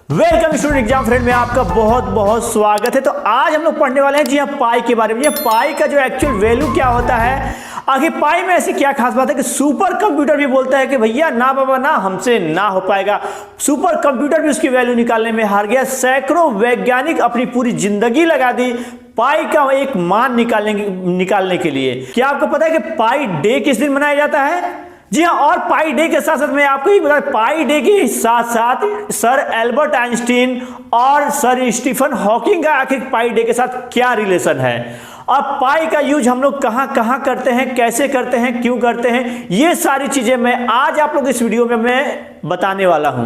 Welcome student exam friend में आपका बहुत बहुत स्वागत है। तो आज हम लोग पढ़ने वाले हैं जी हाँ पाई के बारे में। ये पाई का जो एक्चुअल वैल्यू क्या होता है, आखिर पाई में ऐसी क्या खास बात है कि सुपर कंप्यूटर भी बोलता है कि भैया ना बाबा ना, हमसे ना हो पाएगा। सुपर कंप्यूटर भी उसकी वैल्यू निकालने में हार गया। सैकड़ों वैज्ञानिक अपनी पूरी जिंदगी लगा दी पाई का एक मान निकालने के लिए। क्या आपको पता है कि पाई डे किस दिन मनाया जाता है? जी हाँ, और पाई डे के साथ साथ मैं आपको ये बता, पाई डे के साथ साथ सर एल्बर्ट आइंस्टीन और सर स्टीफन हॉकिंग का आखिर पाई डे के साथ क्या रिलेशन है, और पाई का यूज हम लोग कहां कहां करते हैं, कैसे करते हैं, क्यों करते हैं, ये सारी चीजें मैं आज आप लोग इस वीडियो में मैं बताने वाला हूं।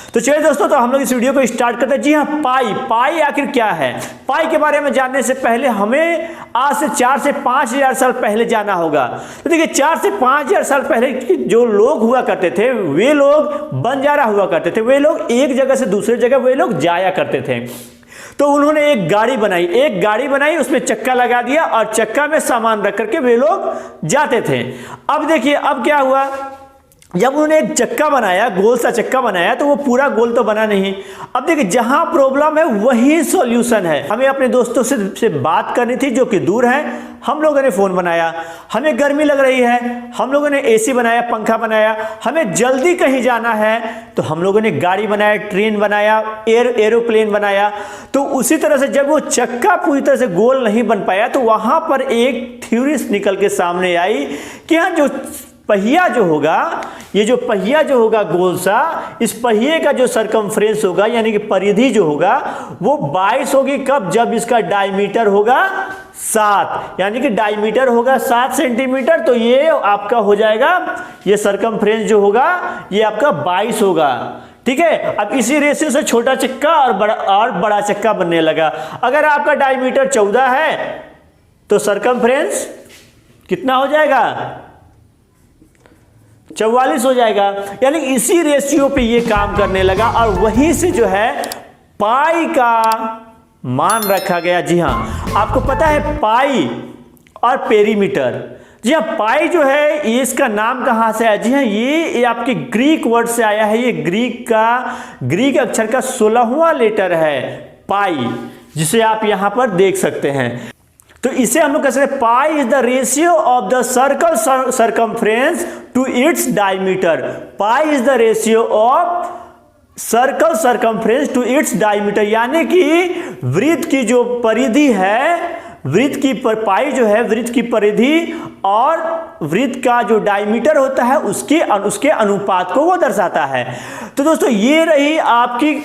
तो चलिए दोस्तों, तो हम लोग इस वीडियो को स्टार्ट करते हैं। जी हाँ, पाई आखिर क्या है? पाई के बारे में जानने से पहले हमें आज से 4 से 5 हजार साल पहले जाना होगा। तो देखिए 4 से 5 हजार साल पहले जो लोग हुआ करते थे, वे लोग बंजारा हुआ करते थे। वे लोग एक जगह से दूसरी जगह वे लोग जाया करते थे। तो उन्होंने एक गाड़ी बनाई, उसमें चक्का लगा दिया और चक्का में सामान रख करके वे लोग जाते थे। अब देखिए अब क्या हुआ, जब उन्होंने एक चक्का बनाया, गोल सा चक्का बनाया, तो वो पूरा गोल तो बना नहीं। अब देखिए जहां प्रॉब्लम है वही सॉल्यूशन है। हमें अपने दोस्तों से बात करनी थी जो कि दूर हैं, हम लोगों ने फोन बनाया। हमें गर्मी लग रही है, हम लोगों ने एसी बनाया, पंखा बनाया। हमें जल्दी कहीं जाना है तो हम लोगों ने गाड़ी बनाया, ट्रेन बनाया, एरोप्लेन बनाया। तो उसी तरह से जब वो चक्का पूरी तरह से गोल नहीं बन पाया तो वहां पर एक थ्योरी निकल के सामने आई कि हाँ जो पहिया जो होगा, ये जो पहिया जो होगा गोल सा, इस पहिए का जो सरकमफ्रेंस होगा यानी कि परिधि जो होगा वो 22 होगी। कब? जब इसका डायमीटर होगा 7, यानी कि डायमीटर होगा 7 सेंटीमीटर। तो ये आपका हो जाएगा, ये सरकमफ्रेंस जो होगा ये आपका 22 होगा। ठीक है, अब इसी रेशियो से छोटा चक्का और बड़ा चक्का बनने लगा। अगर आपका डायमीटर 14 है तो सरकमफ्रेंस कितना हो जाएगा? 44 हो जाएगा। यानी इसी रेशियो पे ये काम करने लगा और वहीं से जो है पाई का मान रखा गया। जी हाँ, आपको पता है पाई और पेरीमीटर। जी हाँ, पाई जो है ये इसका नाम कहां से आया? जी हाँ, ये आपके ग्रीक वर्ड से आया है। ये ग्रीक अक्षर का 16वां लेटर है पाई, जिसे आप यहां पर देख सकते हैं। तो इसे हम लोग कह सकते हैं pi is the ratio of the circle circumference to its diameter. Pi is the ratio of circle circumference to its diameter, यानी कि वृत्त की जो परिधि है, वृत्त की पाई जो है वृत्त की परिधि और वृत्त का जो डायमीटर होता है उसके अनुपात को वो दर्शाता है। तो दोस्तों ये रही आपकी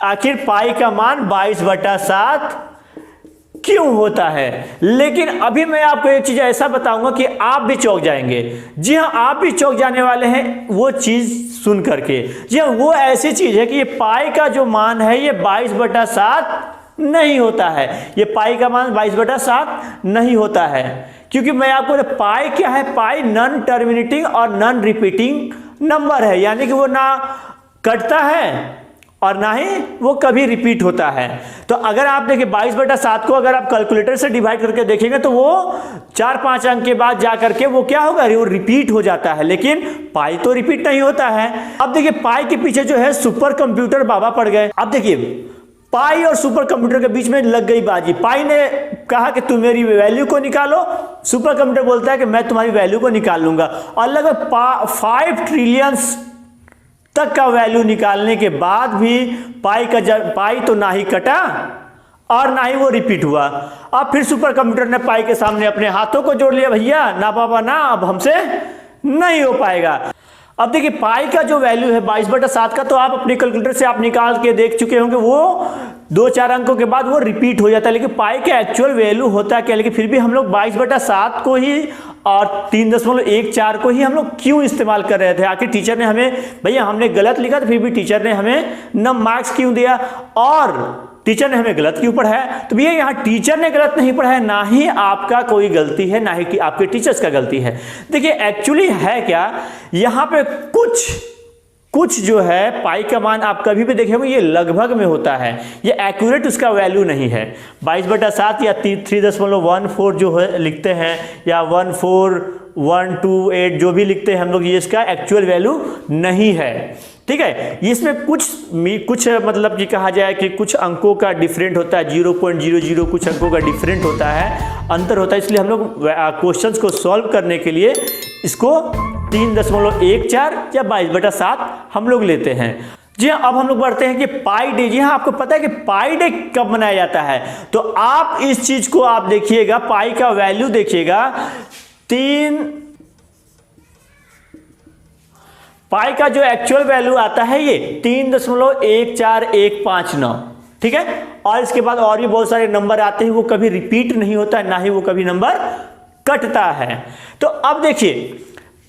आखिर पाई का मान 22/7 क्यों होता है। लेकिन अभी मैं आपको एक चीज ऐसा बताऊंगा कि आप भी चौंक जाएंगे। जी हाँ, आप भी चौंक जाने वाले हैं वो चीज सुन करके। जी हाँ, वो ऐसी चीज है कि ये पाई का जो मान है ये 22/7 नहीं होता है। ये पाई का मान 22/7 नहीं होता है, क्योंकि मैं आपको पाई क्या है, पाई नॉन टर्मिनेटिंग और नॉन रिपीटिंग नंबर है, यानी कि वो ना कटता है और ना ही वो कभी रिपीट होता है। तो अगर आप देखिए 22/7 को अगर आप कैलकुलेटर से डिवाइड करके देखेंगे तो वो 4-5 अंक के बाद जा करके वो क्या होगा, वो रिपीट हो जाता है। लेकिन पाई तो रिपीट नहीं होता है। अब देखिए पाई के पीछे जो है सुपर कंप्यूटर बाबा पड़ गए। अब देखिए पाई और सुपर कंप्यूटर के बीच में लग गई बाजी। पाई ने कहा कि तुम मेरी वैल्यू को निकालो, सुपर कंप्यूटर बोलता है कि मैं तुम्हारी वैल्यू को निकाल लूंगा। और लगभग 5 ट्रिलियन तक का वैल्यू निकालने के बाद भी पाई तो ना ही कटा और ना ही वो रिपीट हुआ। अब फिर सुपर कंप्यूटर ने पाई के सामने अपने हाथों को जोड़ लिया, भैया ना बाबा ना, अब हमसे नहीं हो पाएगा। अब देखिए पाई का जो वैल्यू है 22/7 का, तो आप अपने कैलकुलेटर से आप निकाल के देख चुके होंगे, वो 2-4 अंकों के बाद वो रिपीट हो जाता है। लेकिन पाई का एक्चुअल वैल्यू होता है क्या? लेकिन फिर भी हम लोग 22/7 को ही और 3.14 को ही हम लोग क्यों इस्तेमाल कर रहे थे? आखिर टीचर ने हमें, भैया हमने गलत लिखा तो फिर भी टीचर ने हमें नम मार्क्स क्यों दिया, और टीचर ने हमें गलत क्यों पढ़ाया? तो भैया यहाँ टीचर ने गलत नहीं पढ़ाया, ना ही आपका कोई गलती है, ना ही कि आपके टीचर्स का गलती है। देखिए एक्चुअली है क्या, यहाँ पे कुछ जो है पाई का मान आप कभी भी देखेंगे ये लगभग में होता है, ये एक्यूरेट उसका वैल्यू नहीं है। 22/7 या 3.14 जो है लिखते हैं, या 14 1 2 8 जो भी लिखते हैं हम लोग, ये इसका एक्चुअल वैल्यू नहीं है। ठीक है। इसमें कुछ मतलब कि कहा जाए कि कुछ अंकों का डिफरेंट होता है, 0.00 कुछ अंकों का डिफरेंट होता है, अंतर होता है। इसलिए हम लोग क्वेश्चंस को सॉल्व करने के लिए इसको 3.14 या 22/7 हम लोग लेते हैं। जी हाँ, अब हम लोग बढ़ते हैं कि पाई डे। जी हाँ, आपको पता है कि पाई डे कब मनाया जाता है? तो आप इस चीज को आप देखिएगा, पाई का वैल्यू देखिएगा, पाई का जो एक्चुअल वैल्यू आता है ये 3.14159, ठीक है। और इसके बाद और भी बहुत सारे नंबर आते हैं, वो कभी रिपीट नहीं होता है, ना ही वो कभी नंबर कटता है। तो अब देखिए,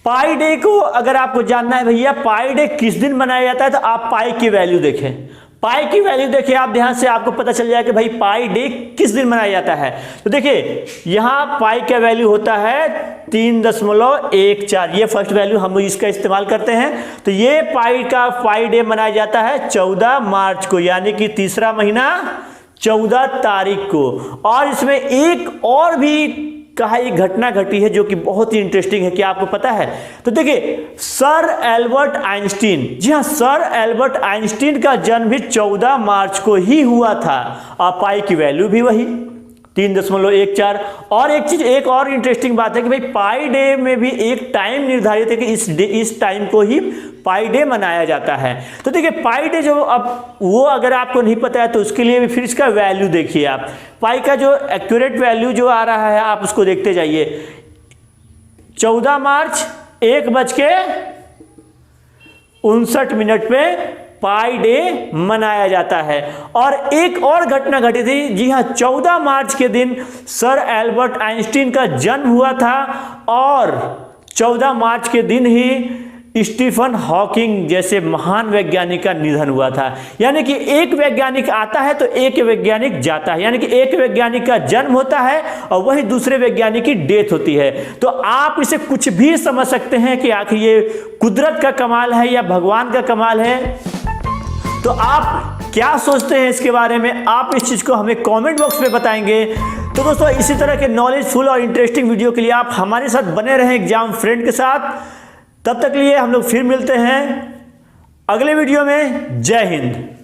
पाई डे को अगर आपको जानना है भैया पाई डे किस दिन मनाया जाता है, तो आप पाई की वैल्यू देखें, पाई की वैल्यू देखिए आप ध्यान से, आपको पता चल जाएगा कि भाई पाई डे किस दिन मनाया जाता है। तो देखिए यहां पाई का वैल्यू होता है 3.14, ये फर्स्ट वैल्यू हम इसका इस्तेमाल करते हैं। तो ये पाई डे मनाया जाता है 14 मार्च को, यानी कि तीसरा महीना 14 तारीख को। और इसमें एक और भी कहा एक घटना घटी है जो कि बहुत ही इंटरेस्टिंग है। क्या आपको पता है? तो देखिए, सर एल्बर्ट आइंस्टीन, जी हाँ, सर एल्बर्ट आइंस्टीन का जन्म भी 14 मार्च को ही हुआ था। और पाई की वैल्यू भी वही 3.14। और एक चीज, एक और इंटरेस्टिंग बात है कि भाई पाई डे में भी एक टाइम निर्धारित है कि इस टाइम को ही पाई डे मनाया जाता है। तो देखिए पाई डे जो, अब वो अगर आपको नहीं पता है तो उसके लिए भी फिर इसका वैल्यू देखिए आप। पाई का जो एक्यूरेट वैल्यू जो आ रहा है आप उसको देखते जाइए, 14 मार्च 1:59 पे पाई डे मनाया जाता है। और एक और घटना घटी थी, जी हाँ, 14 मार्च के दिन सर एल्बर्ट आइंस्टीन का जन्म हुआ था और 14 मार्च के दिन ही स्टीफन हॉकिंग जैसे महान वैज्ञानिक का निधन हुआ था। यानी कि एक वैज्ञानिक आता है तो एक वैज्ञानिक जाता है, यानी कि एक वैज्ञानिक का जन्म होता है और वही दूसरे वैज्ञानिक की डेथ होती है। तो आप इसे कुछ भी समझ सकते हैं कि आखिर ये कुदरत का कमाल है या भगवान का कमाल है। तो आप क्या सोचते हैं इसके बारे में? आप इस चीज को हमें कमेंट बॉक्स में बताएंगे। तो दोस्तों, इसी तरह के नॉलेजफुल और इंटरेस्टिंग वीडियो के लिए आप हमारे साथ बने रहें एग्जाम फ्रेंड के साथ। तब तक लिए हम लोग फिर मिलते हैं अगले वीडियो में। जय हिंद।